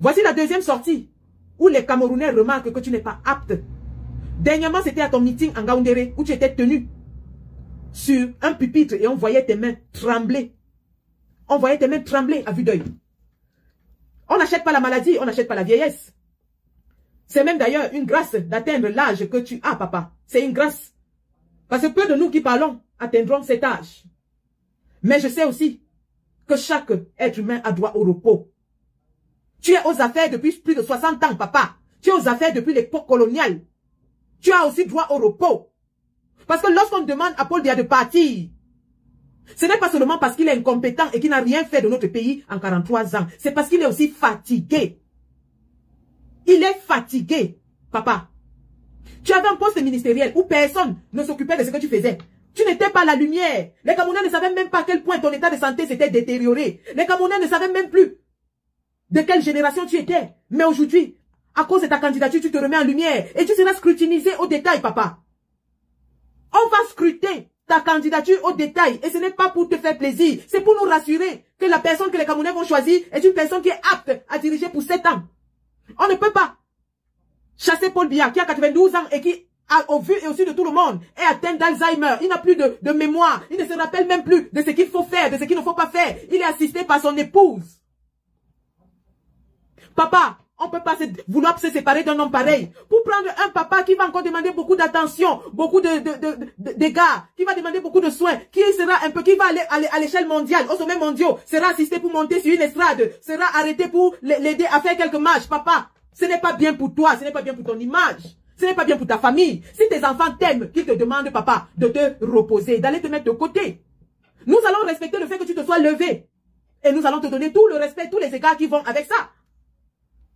Voici la deuxième sortie où les Camerounais remarquent que tu n'es pas apte. Dernièrement, c'était à ton meeting en Gaoundéré où tu étais tenu sur un pupitre et on voyait tes mains trembler. On voyait tes mains trembler à vue d'œil. On n'achète pas la maladie, on n'achète pas la vieillesse. C'est même d'ailleurs une grâce d'atteindre l'âge que tu as, papa. C'est une grâce. Parce que peu de nous qui parlons atteindront cet âge. Mais je sais aussi que chaque être humain a droit au repos. Tu es aux affaires depuis plus de 60 ans, papa. Tu es aux affaires depuis l'époque coloniale. Tu as aussi droit au repos. Parce que lorsqu'on demande à Paul Biya de partir, ce n'est pas seulement parce qu'il est incompétent et qu'il n'a rien fait de notre pays en 43 ans. C'est parce qu'il est aussi fatigué. Il est fatigué, papa. Tu avais un poste ministériel où personne ne s'occupait de ce que tu faisais. Tu n'étais pas la lumière. Les Camerounais ne savaient même pas à quel point ton état de santé s'était détérioré. Les Camerounais ne savaient même plus de quelle génération tu étais. Mais aujourd'hui, à cause de ta candidature, tu te remets en lumière et tu seras scrutinisé au détail, papa. On va scruter ta candidature au détail et ce n'est pas pour te faire plaisir. C'est pour nous rassurer que la personne que les Camerounais vont choisir est une personne qui est apte à diriger pour 7 ans. On ne peut pas chasser Paul Biya qui a 92 ans et qui, au vu et au su de tout le monde, est atteint d'Alzheimer. Il n'a plus de mémoire. Il ne se rappelle même plus de ce qu'il faut faire, de ce qu'il ne faut pas faire. Il est assisté par son épouse. Papa, on ne peut pas vouloir se séparer d'un homme pareil. Pour prendre un papa qui va encore demander beaucoup d'attention, beaucoup d'égards, qui va demander beaucoup de soins, qui va aller à l'échelle mondiale, au sommet mondial, sera assisté pour monter sur une estrade, sera arrêté pour l'aider à faire quelques marches. Papa, ce n'est pas bien pour toi, ce n'est pas bien pour ton image, ce n'est pas bien pour ta famille. Si tes enfants t'aiment, qu'ils te demandent, papa, de te reposer, d'aller te mettre de côté, nous allons respecter le fait que tu te sois levé. Et nous allons te donner tout le respect, tous les égards qui vont avec ça.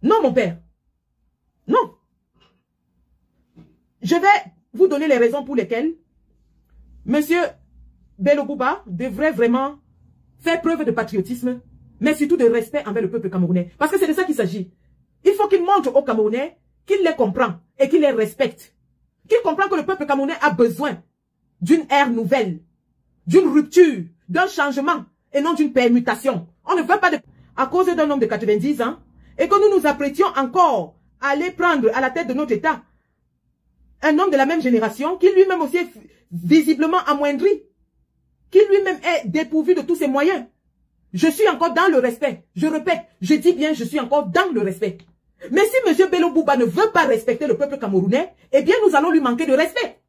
Non, mon père. Non. Je vais vous donner les raisons pour lesquelles Monsieur Bello Bouba devrait vraiment faire preuve de patriotisme, mais surtout de respect envers le peuple camerounais. Parce que c'est de ça qu'il s'agit. Il faut qu'il montre aux Camerounais qu'il les comprend et qu'il les respecte. Qu'il comprend que le peuple camerounais a besoin d'une ère nouvelle, d'une rupture, d'un changement et non d'une permutation. On ne veut pas à cause d'un homme de 90 ans et que nous nous apprêtions encore à aller prendre à la tête de notre État un homme de la même génération qui lui-même aussi est visiblement amoindri, qui lui-même est dépourvu de tous ses moyens. Je suis encore dans le respect. Je répète, je dis bien, je suis encore dans le respect. Mais si M. Bello Bouba ne veut pas respecter le peuple camerounais, eh bien nous allons lui manquer de respect.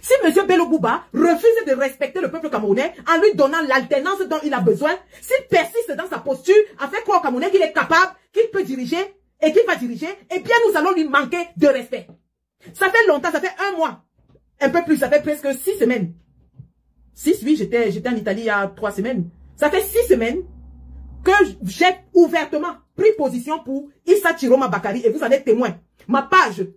Si M. Bello Bouba refuse de respecter le peuple camerounais en lui donnant l'alternance dont il a besoin, s'il persiste dans sa posture à faire croire aux Camerounais qu'il est capable, qu'il peut diriger et qu'il va diriger, eh bien nous allons lui manquer de respect. Ça fait longtemps, ça fait 1 mois, un peu plus, ça fait presque 6 semaines. 6, oui, j'étais en Italie il y a 3 semaines. Ça fait 6 semaines que j'ai ouvertement pris position pour Issa Chiroma Bakary et vous en êtes témoin. Ma page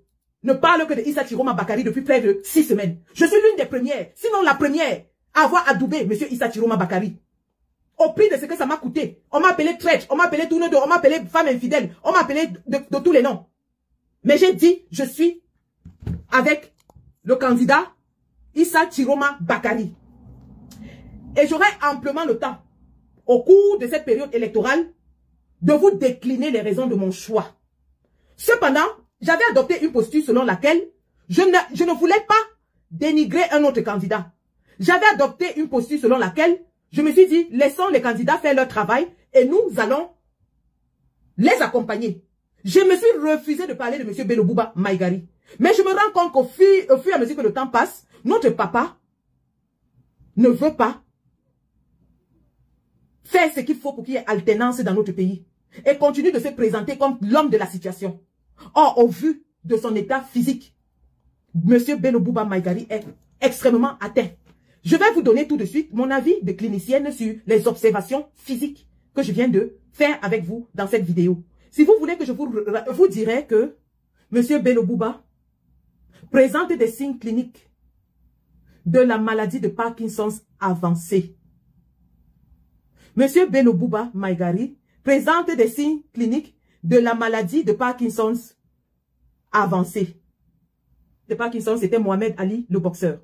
ne parle que de Issa Chiroma Bakary depuis près de 6 semaines. Je suis l'une des premières, sinon la première, à avoir adoubé M. Issa Chiroma Bakary. Au prix de ce que ça m'a coûté. On m'a appelé traître, on m'a appelé tourneau, on m'a appelé femme infidèle, on m'a appelé de tous les noms. Mais j'ai dit, je suis avec le candidat Issa Chiroma Bakary. Et j'aurai amplement le temps, au cours de cette période électorale, de vous décliner les raisons de mon choix. Cependant, j'avais adopté une posture selon laquelle je ne voulais pas dénigrer un autre candidat. J'avais adopté une posture selon laquelle je me suis dit, laissons les candidats faire leur travail et nous allons les accompagner. Je me suis refusé de parler de M. Bello Bouba Maïgari. Mais je me rends compte qu'au fur et à mesure que le temps passe, notre papa ne veut pas faire ce qu'il faut pour qu'il y ait alternance dans notre pays et continue de se présenter comme l'homme de la situation. Or, au vu de son état physique, M. Bello Bouba Maïgari est extrêmement atteint. Je vais vous donner tout de suite mon avis de clinicienne sur les observations physiques que je viens de faire avec vous dans cette vidéo. Si vous voulez que je vous dirai que M. Bello Bouba présente des signes cliniques de la maladie de Parkinson avancée. M. Bello Bouba Maïgari présente des signes cliniques de la maladie de Parkinson avancée. De Parkinson, c'était Mohamed Ali, le boxeur.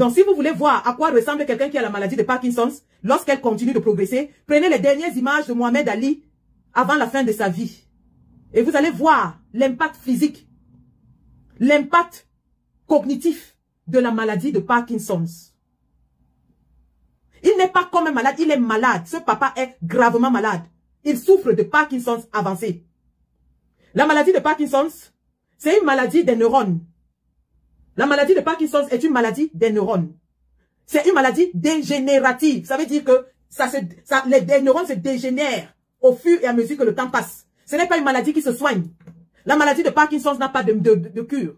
Donc, si vous voulez voir à quoi ressemble quelqu'un qui a la maladie de Parkinson, lorsqu'elle continue de progresser, prenez les dernières images de Mohamed Ali avant la fin de sa vie. Et vous allez voir l'impact physique, l'impact cognitif de la maladie de Parkinson. Il n'est pas comme un malade, il est malade. Ce papa est gravement malade. Il souffre de Parkinson avancé. La maladie de Parkinson, c'est une maladie des neurones. La maladie de Parkinson est une maladie des neurones. C'est une maladie dégénérative. Ça veut dire que les neurones se dégénèrent au fur et à mesure que le temps passe. Ce n'est pas une maladie qui se soigne. La maladie de Parkinson n'a pas de cure.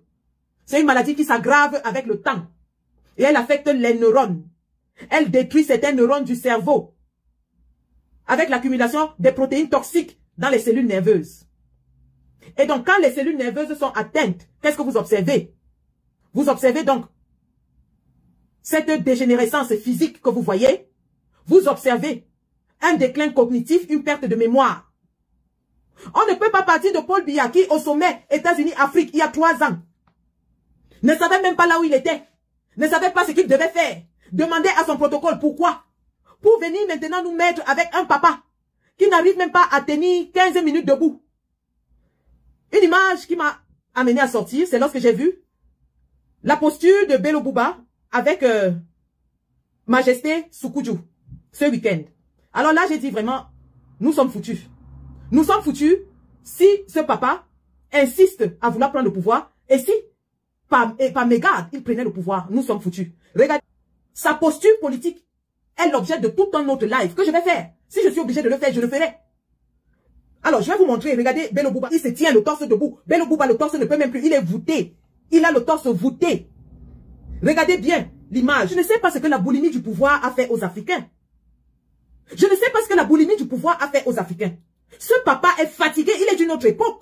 C'est une maladie qui s'aggrave avec le temps. Et elle affecte les neurones. Elle détruit certains neurones du cerveau. Avec l'accumulation des protéines toxiques dans les cellules nerveuses. Et donc, quand les cellules nerveuses sont atteintes, qu'est-ce que vous observez? Vous observez donc cette dégénérescence physique que vous voyez. Vous observez un déclin cognitif, une perte de mémoire. On ne peut pas partir de Paul Biya qui, au sommet États-Unis, Afrique, il y a 3 ans, ne savait même pas là où il était, ne savait pas ce qu'il devait faire, demandait à son protocole pourquoi, pour venir maintenant nous mettre avec un papa qui n'arrive même pas à tenir 15 minutes debout. Une image qui m'a amené à sortir, c'est lorsque j'ai vu la posture de Bello Bouba avec Majesté Soukoudjou ce week-end. Alors là, j'ai dit vraiment, nous sommes foutus. Nous sommes foutus si ce papa insiste à vouloir prendre le pouvoir et si, par mégarde, il prenait le pouvoir. Nous sommes foutus. Regardez, sa posture politique est l'objet de tout un autre live que je vais faire. Si je suis obligé de le faire, je le ferai. Alors, je vais vous montrer. Regardez, Bello Bouba, il se tient le torse debout. Bello Bouba, le torse ne peut même plus. Il est voûté. Il a le torse voûté. Regardez bien l'image. Je ne sais pas ce que la boulimie du pouvoir a fait aux Africains. Je ne sais pas ce que la boulimie du pouvoir a fait aux Africains. Ce papa est fatigué. Il est d'une autre époque.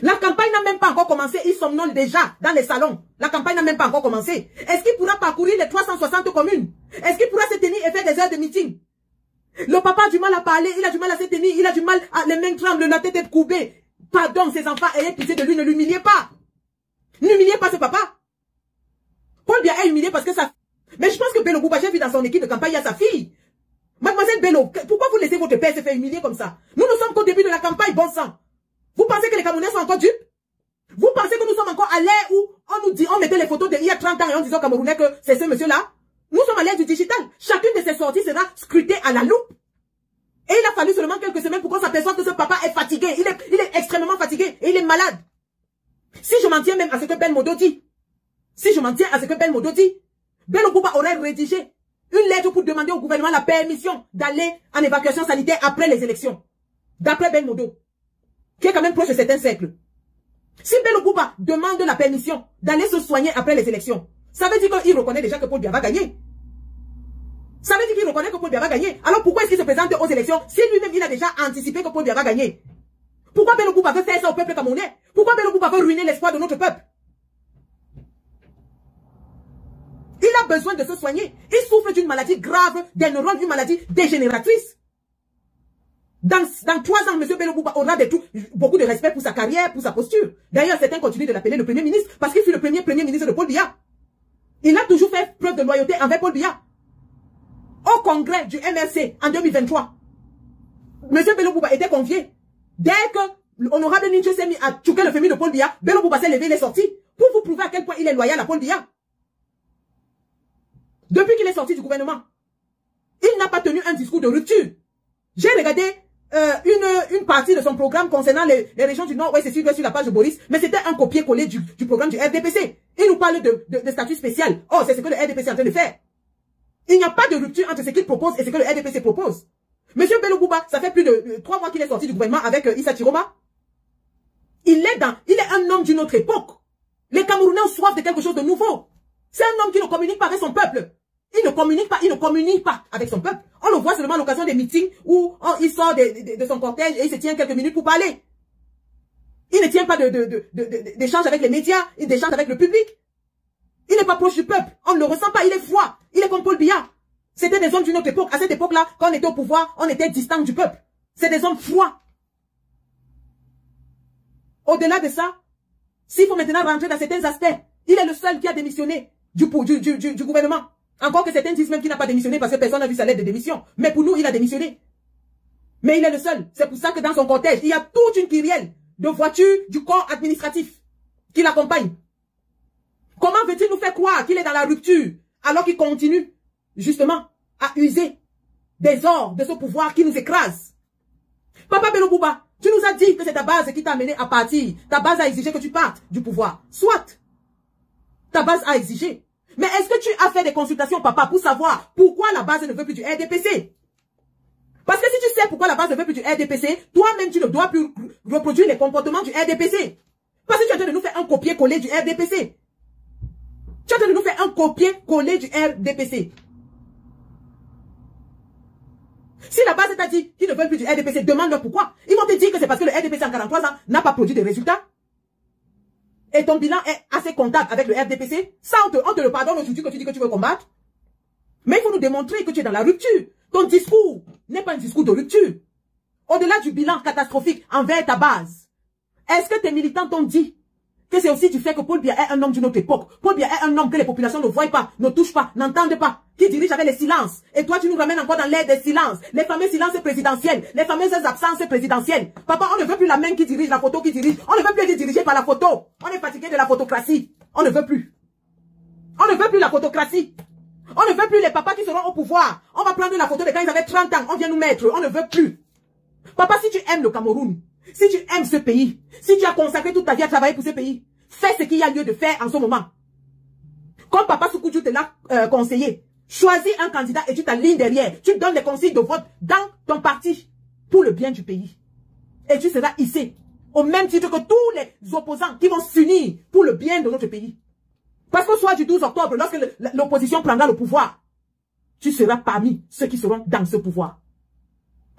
La campagne n'a même pas encore commencé. Il somnole déjà dans les salons. La campagne n'a même pas encore commencé. Est-ce qu'il pourra parcourir les 360 communes? Est-ce qu'il pourra se tenir et faire des heures de meeting? Le papa a du mal à parler, il a du mal à se tenir, il a du mal à les mains tremblent, la tête est courbée. Pardon, ses enfants, ayez pitié de lui, ne l'humiliez pas. N'humiliez pas ce papa. Paul Biya est humilié parce que ça... Mais je pense que Bello Bouba, j'ai vu dans son équipe de campagne, il y a sa fille. Mademoiselle Bello, pourquoi vous laissez votre père se faire humilier comme ça? Nous ne sommes qu'au début de la campagne, bon sang. Vous pensez que les Camerounais sont encore dupes? Vous pensez que nous sommes encore à l'ère où on nous dit, on mettait les photos d'il y a 30 ans et on disait aux Camerounais que c'est ce monsieur-là? Nous sommes à l'ère du digital. Chacune de ces sorties sera scrutée à la loupe. Et il a fallu seulement quelques semaines pour qu'on s'aperçoive que ce papa est fatigué. Il est extrêmement fatigué et il est malade. Si je m'en tiens même à ce que Ben Modo dit, Bello Bouba aurait rédigé une lettre pour demander au gouvernement la permission d'aller en évacuation sanitaire après les élections. D'après Ben Modo, qui est quand même proche de certains siècles. Si Bello Bouba demande la permission d'aller se soigner après les élections, ça veut dire qu'il reconnaît déjà que Paul Biya va gagner. Ça veut dire qu'il reconnaît que Paul Biya va gagner. Alors pourquoi est-ce qu'il se présente aux élections si lui-même il a déjà anticipé que Paul Biya va gagner? Pourquoi Bello Bouba veut faire ça au peuple camerounais? Pourquoi Bello Bouba veut ruiner l'espoir de notre peuple? Il a besoin de se soigner. Il souffre d'une maladie grave des neurones, une maladie dégénératrice. Dans 3 ans, M. Bello Bouba aura beaucoup de respect pour sa carrière, pour sa posture. D'ailleurs, certains continuent de l'appeler le Premier ministre parce qu'il fut le premier ministre de Paul Biya. Il a toujours fait preuve de loyauté envers Paul Biya. Au congrès du MRC en 2023, M. Bello Bouba était convié. Dès que l'honorable Ninjo s'est mis à tchouquer le féminin de Paul Biya, Bello Bouba s'est levé, il est sorti pour vous prouver à quel point il est loyal à Paul Biya. Depuis qu'il est sorti du gouvernement, il n'a pas tenu un discours de rupture. J'ai regardé une partie de son programme concernant les régions du Nord. Ouais, c'est sur la page de Boris, mais c'était un copier-coller du programme du RDPC. Il nous parle de statut spécial. Oh, c'est ce que le RDPC est en train de faire. Il n'y a pas de rupture entre ce qu'il propose et ce que le RDPC propose. Monsieur Bello Bouba, ça fait plus de 3 mois qu'il est sorti du gouvernement avec Issa Chiroma. Il est un homme d'une autre époque. Les Camerounais ont soif de quelque chose de nouveau. C'est un homme qui ne communique pas avec son peuple. Il ne communique pas avec son peuple. On le voit seulement à l'occasion des meetings où il sort de son cortège et il se tient quelques minutes pour parler. Il ne tient pas d'échange avec les médias, il d'échange avec le public. Il n'est pas proche du peuple. On ne le ressent pas, il est froid. Il est comme Paul Biya. C'était des hommes d'une autre époque. À cette époque-là, quand on était au pouvoir, on était distant du peuple. C'est des hommes froids. Au-delà de ça, s'il faut maintenant rentrer dans certains aspects, il est le seul qui a démissionné du gouvernement. Encore que certains disent même qu'il n'a pas démissionné parce que personne n'a vu sa lettre de démission. Mais pour nous, il a démissionné. Mais il est le seul. C'est pour ça que dans son cortège, il y a toute une kyrielle de voitures du corps administratif qui l'accompagne. Comment veut-il nous faire croire qu'il est dans la rupture alors qu'il continue justement à user des ordres de ce pouvoir qui nous écrase? Papa Bello Bouba, tu nous as dit que c'est ta base qui t'a amené à partir. Ta base a exigé que tu partes du pouvoir. Soit. Ta base a exigé. Mais est-ce que tu as fait des consultations, papa, pour savoir pourquoi la base ne veut plus du RDPC? Parce que si tu sais pourquoi la base ne veut plus du RDPC, toi-même, tu ne dois plus reproduire les comportements du RDPC. Parce que tu es en train de nous faire un copier-coller du RDPC. Tu es en train de nous faire un copier-coller du RDPC. Si la base t'a dit qu'ils ne veulent plus du RDPC, demande-leur pourquoi. Ils vont te dire que c'est parce que le RDPC en 43 ans n'a pas produit de résultats. Et ton bilan est assez comptable avec le RDPC. Ça, on te le pardonne aujourd'hui que tu dis que tu veux combattre. Mais il faut nous démontrer que tu es dans la rupture. Ton discours n'est pas un discours de rupture. Au-delà du bilan catastrophique envers ta base, est-ce que tes militants t'ont dit que c'est aussi du fait que Paul Biya est un homme d'une autre époque? Paul Biya est un homme que les populations ne voient pas, ne touchent pas, n'entendent pas, qui dirige avec les silences. Et toi, tu nous ramènes encore dans l'ère des silences. Les fameux silences présidentiels, les fameuses absences présidentielles. Papa, on ne veut plus la main qui dirige, la photo qui dirige. On ne veut plus être dirigé par la photo. On est fatigué de la photocratie. On ne veut plus. On ne veut plus la photocratie. On ne veut plus les papas qui seront au pouvoir. On va prendre la photo de quand ils avaient 30 ans. On vient nous mettre. On ne veut plus. Papa, si tu aimes le Cameroun, si tu aimes ce pays, si tu as consacré toute ta vie à travailler pour ce pays, fais ce qu'il y a lieu de faire en ce moment. Comme Papa Soukoudjou te l'a conseillé, choisis un candidat et tu t'alignes derrière. Tu donnes les consignes de vote dans ton parti pour le bien du pays. Et tu seras hissé au même titre que tous les opposants qui vont s'unir pour le bien de notre pays. Parce qu'au soir du 12 octobre, lorsque l'opposition prendra le pouvoir, tu seras parmi ceux qui seront dans ce pouvoir.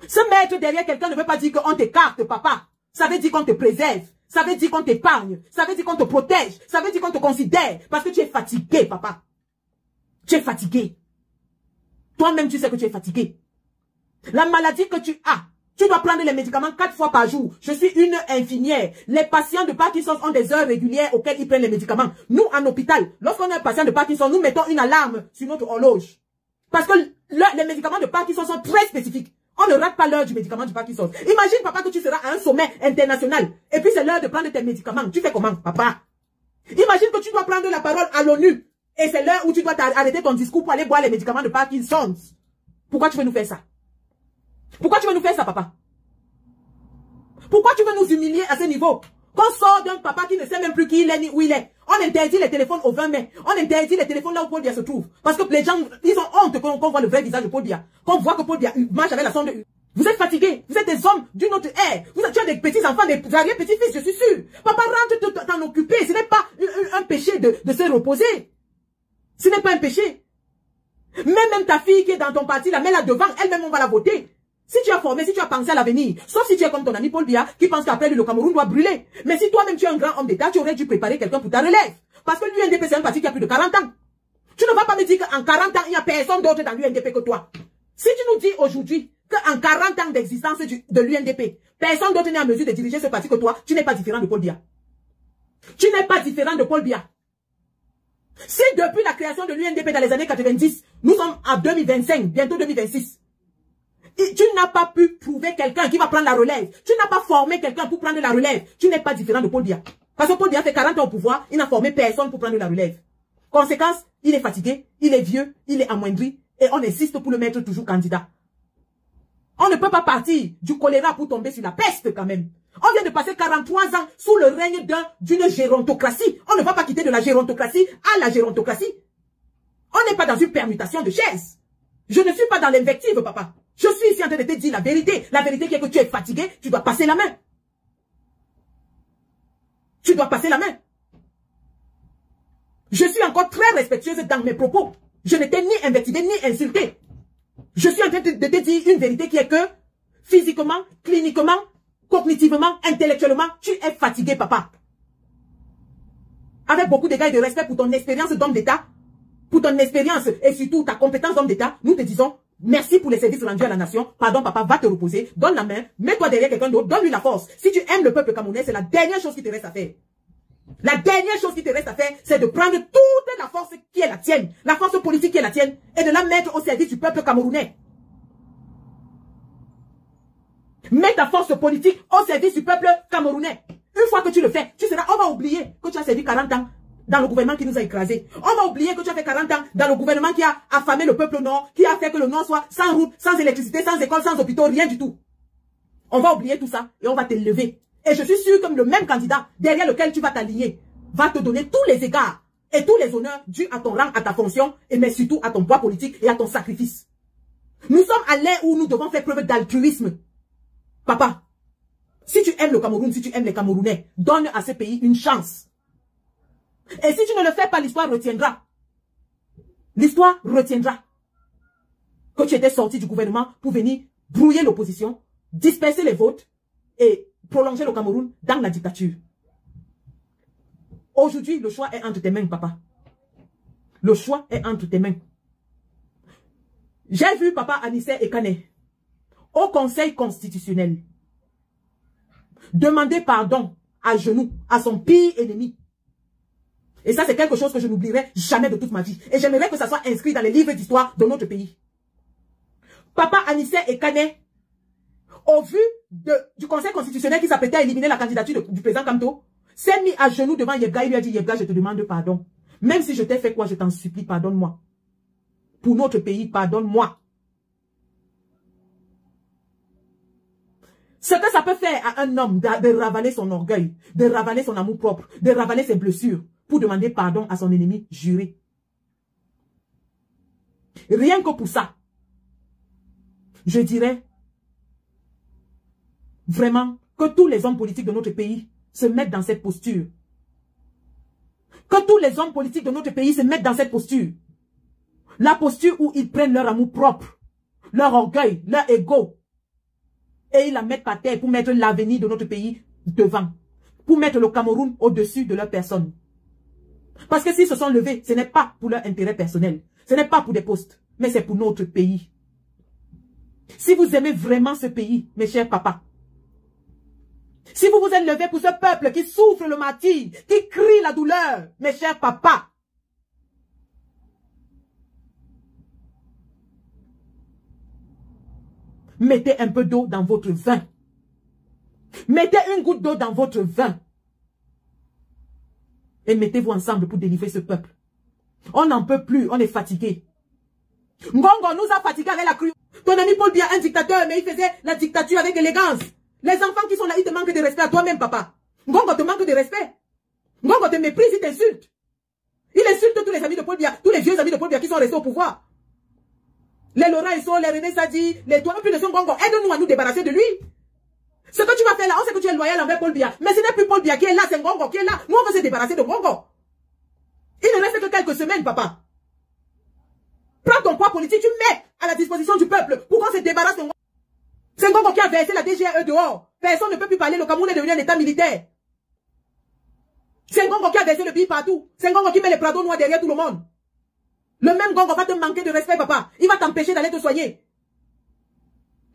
Se mettre derrière quelqu'un ne veut pas dire qu'on t'écarte, papa. Ça veut dire qu'on te préserve. Ça veut dire qu'on t'épargne. Ça veut dire qu'on te protège. Ça veut dire qu'on te considère. Parce que tu es fatigué, papa. Tu es fatigué. Toi-même, tu sais que tu es fatigué. La maladie que tu as, tu dois prendre les médicaments 4 fois par jour. Je suis une infirmière. Les patients de Parkinson ont des heures régulières auxquelles ils prennent les médicaments. Nous, en hôpital, lorsqu'on a un patient de Parkinson, nous mettons une alarme sur notre horloge. Parce que les médicaments de Parkinson sont très spécifiques. On ne rate pas l'heure du médicament du Parkinson. Imagine, papa, que tu seras à un sommet international. Et puis c'est l'heure de prendre tes médicaments. Tu fais comment, papa? Imagine que tu dois prendre la parole à l'ONU. Et c'est l'heure où tu dois arrêter ton discours pour aller boire les médicaments de Parkinson. Pourquoi tu veux nous faire ça? Pourquoi tu veux nous faire ça, papa? Pourquoi tu veux nous humilier à ce niveau? Qu'on sort d'un papa qui ne sait même plus qui il est ni où il est. On interdit les téléphones au 20 mai. On interdit les téléphones là où Paul Biya se trouve. Parce que les gens, ils ont honte qu'on voit le vrai visage de Paul Biya. Qu'on voit que Paul Biya marche avec la sonde. Vous êtes fatigués. Vous êtes des hommes d'une autre ère. Vous êtes des petits-enfants, des arrière-petits-fils, je suis sûr. Papa, rentre t'en occuper. Ce n'est pas un péché de se reposer. Ce n'est pas un péché. Même ta fille qui est dans ton parti, la mets là devant, elle-même on va la voter. Si tu as formé, si tu as pensé à l'avenir, sauf si tu es comme ton ami Paul Biya, qui pense qu'après lui, le Cameroun doit brûler. Mais si toi-même tu es un grand homme d'État, tu aurais dû préparer quelqu'un pour ta relève. Parce que l'UNDP, c'est un parti qui a plus de 40 ans. Tu ne vas pas me dire qu'en 40 ans, il n'y a personne d'autre dans l'UNDP que toi. Si tu nous dis aujourd'hui qu'en 40 ans d'existence de l'UNDP, personne d'autre n'est en mesure de diriger ce parti que toi, tu n'es pas différent de Paul Biya. Tu n'es pas différent de Paul Biya. Si depuis la création de l'UNDP dans les années 90, nous sommes en 2025, bientôt 2026, tu n'as pas pu trouver quelqu'un qui va prendre la relève. Tu n'as pas formé quelqu'un pour prendre la relève. Tu n'es pas différent de Paul Biya. Parce que Paul Biya fait 40 ans au pouvoir, il n'a formé personne pour prendre la relève. Conséquence, il est fatigué, il est vieux, il est amoindri et on insiste pour le mettre toujours candidat. On ne peut pas partir du choléra pour tomber sur la peste quand même. On vient de passer 43 ans sous le règne d'une gérontocratie. On ne va pas quitter de la gérontocratie à la gérontocratie. On n'est pas dans une permutation de chaises. Je ne suis pas dans l'invective, papa. Je suis ici en train de te dire la vérité. La vérité qui est que tu es fatigué, tu dois passer la main. Tu dois passer la main. Je suis encore très respectueuse dans mes propos. Je ne t'ai ni invectivé ni insulté. Je suis en train de te dire une vérité qui est que physiquement, cliniquement, cognitivement, intellectuellement, tu es fatigué, papa. Avec beaucoup d'égards et de respect pour ton expérience d'homme d'État, pour ton expérience et surtout ta compétence d'homme d'État, nous te disons merci pour les services rendus à la nation. Pardon, papa, va te reposer. Donne la main. Mets-toi derrière quelqu'un d'autre. Donne-lui la force. Si tu aimes le peuple camerounais, c'est la dernière chose qui te reste à faire. La dernière chose qui te reste à faire, c'est de prendre toute la force qui est la tienne, la force politique qui est la tienne, et de la mettre au service du peuple camerounais. Mets ta force politique au service du peuple camerounais. Une fois que tu le fais, on va oublier que tu as servi 40 ans dans le gouvernement qui nous a écrasés. On va oublier que tu as fait 40 ans dans le gouvernement qui a affamé le peuple nord, qui a fait que le nord soit sans route, sans électricité, sans école, sans hôpitaux, rien du tout. On va oublier tout ça et on va te lever. Et je suis sûr que le même candidat derrière lequel tu vas t'aligner va te donner tous les égards et tous les honneurs dus à ton rang, à ta fonction, et mais surtout à ton poids politique et à ton sacrifice. Nous sommes à l'ère où nous devons faire preuve d'altruisme. Papa, si tu aimes le Cameroun, si tu aimes les Camerounais, donne à ce pays une chance. Et si tu ne le fais pas, l'histoire retiendra. L'histoire retiendra que tu étais sorti du gouvernement pour venir brouiller l'opposition, disperser les votes et prolonger le Cameroun dans la dictature. Aujourd'hui, le choix est entre tes mains, papa. Le choix est entre tes mains. J'ai vu papa Anissé Ekane au Conseil constitutionnel demander pardon à genoux à son pire ennemi. Et ça, c'est quelque chose que je n'oublierai jamais de toute ma vie. Et j'aimerais que ça soit inscrit dans les livres d'histoire de notre pays. Papa Anissé Ekane, au vu du Conseil constitutionnel qui s'apprêtait à éliminer la candidature du président Kamto, s'est mis à genoux devant Yebga. Il lui a dit, Yebga, je te demande pardon. Même si je t'ai fait quoi, je t'en supplie, pardonne-moi. Pour notre pays, pardonne-moi. Ce que ça peut faire à un homme de ravaler son orgueil, de ravaler son amour propre, de ravaler ses blessures, pour demander pardon à son ennemi juré. Rien que pour ça, je dirais vraiment que tous les hommes politiques de notre pays se mettent dans cette posture. Que tous les hommes politiques de notre pays se mettent dans cette posture. La posture où ils prennent leur amour propre, leur orgueil, leur ego, et ils la mettent par terre pour mettre l'avenir de notre pays devant. Pour mettre le Cameroun au-dessus de leur personne. Parce que s'ils se sont levés, ce n'est pas pour leur intérêt personnel. Ce n'est pas pour des postes, mais c'est pour notre pays. Si vous aimez vraiment ce pays, mes chers papas, si vous vous êtes levés pour ce peuple qui souffre le martyre, qui crie la douleur, mes chers papas, mettez un peu d'eau dans votre vin. Mettez une goutte d'eau dans votre vin. Et mettez-vous ensemble pour délivrer ce peuple. On n'en peut plus, on est fatigué. Ngongo nous a fatigués avec la crue. Ton ami Paul Biya, un dictateur, mais il faisait la dictature avec élégance. Les enfants qui sont là, ils te manquent de respect à toi-même, papa. Ngongo te manque de respect. Ngongo te méprise, il t'insulte. Il insulte tous les amis de Paul Biya, tous les vieux amis de Paul Biya qui sont restés au pouvoir. Les Laurent Esso, les René Sadi, les toi, puis les Ngongo, aide-nous à nous débarrasser de lui. Ce que tu vas faire là, on sait que tu es loyal envers Paul Biya. Mais ce n'est plus Paul Biya qui est là, c'est Ngongo qui est là. Nous, on veut se débarrasser de Ngongo. Il ne reste que quelques semaines, papa. Prends ton poids politique, tu mets à la disposition du peuple pour qu'on se débarrasse de Ngongo. C'est Ngongo qui a versé la DGE dehors. Personne ne peut plus parler, le Cameroun est devenu un état militaire. C'est Ngongo qui a versé le pays partout. C'est Ngongo qui met les prados noirs derrière tout le monde. Le même Ngongo va te manquer de respect, papa. Il va t'empêcher d'aller te soigner.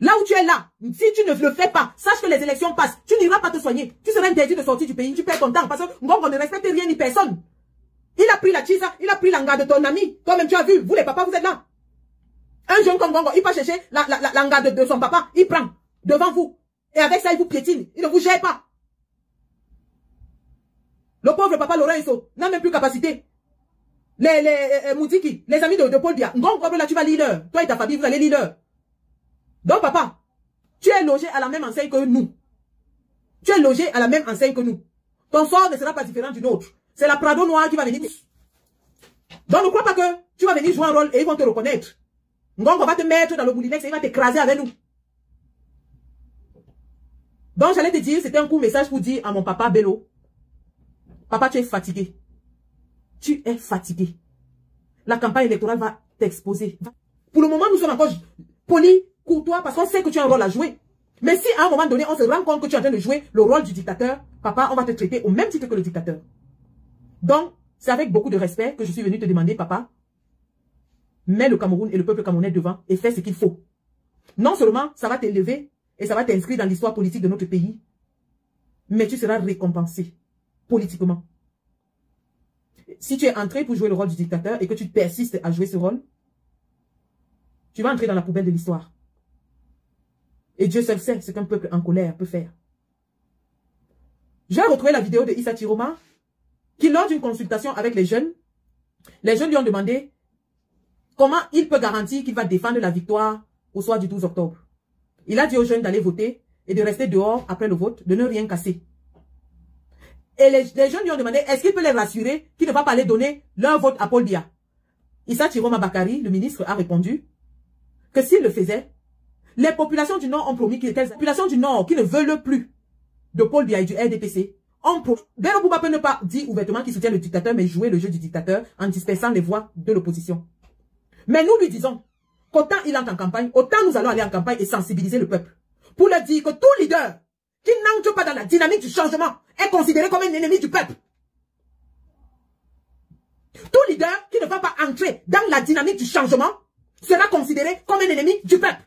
Là où tu es là, si tu ne le fais pas, sache que les élections passent, tu n'iras pas te soigner. Tu seras interdit de sortir du pays, tu perds ton temps parce que Ngongo ne respecte rien ni personne. Il a pris la chisa, il a pris l'anga de ton ami. Toi-même tu as vu, vous les papas, vous êtes là. Un jeune comme Ngongo, il va chercher l'anga de son papa, il prend devant vous. Et avec ça, il vous piétine, il ne vous gère pas. Le pauvre papa Laurent Esso n'a même plus capacité. Les Moutiki, les amis de Paul Biya, Ngongo là, tu vas lire. Toi et ta famille, vous allez lire. Donc, papa, tu es logé à la même enseigne que nous. Tu es logé à la même enseigne que nous. Ton sort ne sera pas différent du nôtre. C'est la Prado noire qui va venir. Donc, ne crois pas que tu vas venir jouer un rôle et ils vont te reconnaître. Ngongo va te mettre dans le moulinex et il va t'écraser avec nous. Donc, j'allais te dire, c'était un court message pour dire à mon papa Bello. Papa, tu es fatigué. Tu es fatigué. La campagne électorale va t'exposer. Pour le moment, nous sommes encore polis, courtois, parce qu'on sait que tu as un rôle à jouer. Mais si à un moment donné, on se rend compte que tu es en train de jouer le rôle du dictateur, papa, on va te traiter au même titre que le dictateur. Donc, c'est avec beaucoup de respect que je suis venu te demander, papa, mets le Cameroun et le peuple camerounais devant et fais ce qu'il faut. Non seulement ça va t'élever et ça va t'inscrire dans l'histoire politique de notre pays, mais tu seras récompensé politiquement. Si tu es entré pour jouer le rôle du dictateur et que tu persistes à jouer ce rôle, tu vas entrer dans la poubelle de l'histoire. Et Dieu seul sait ce qu'un peuple en colère peut faire. J'ai retrouvé la vidéo de Issa Chiroma, qui lors d'une consultation avec les jeunes lui ont demandé comment il peut garantir qu'il va défendre la victoire au soir du 12 octobre. Il a dit aux jeunes d'aller voter et de rester dehors après le vote, de ne rien casser. Et les jeunes lui ont demandé, est-ce qu'il peut les rassurer qu'il ne va pas aller donner leur vote à Paul Biya? Issa Chiroma Bakari, le ministre, a répondu que s'il le faisait, les populations du Nord ont promis qu'il était... Les populations du Nord qui ne veulent plus de Paul Biya et du RDPC ont promis... Bello Bouba peut ne pas dire ouvertement qu'il soutient le dictateur, mais jouer le jeu du dictateur en dispersant les voix de l'opposition. Mais nous lui disons qu'autant il entre en campagne, autant nous allons aller en campagne et sensibiliser le peuple. Pour leur dire que tout leader qui n'entre pas dans la dynamique du changement est considéré comme un ennemi du peuple. Tout leader qui ne va pas entrer dans la dynamique du changement sera considéré comme un ennemi du peuple.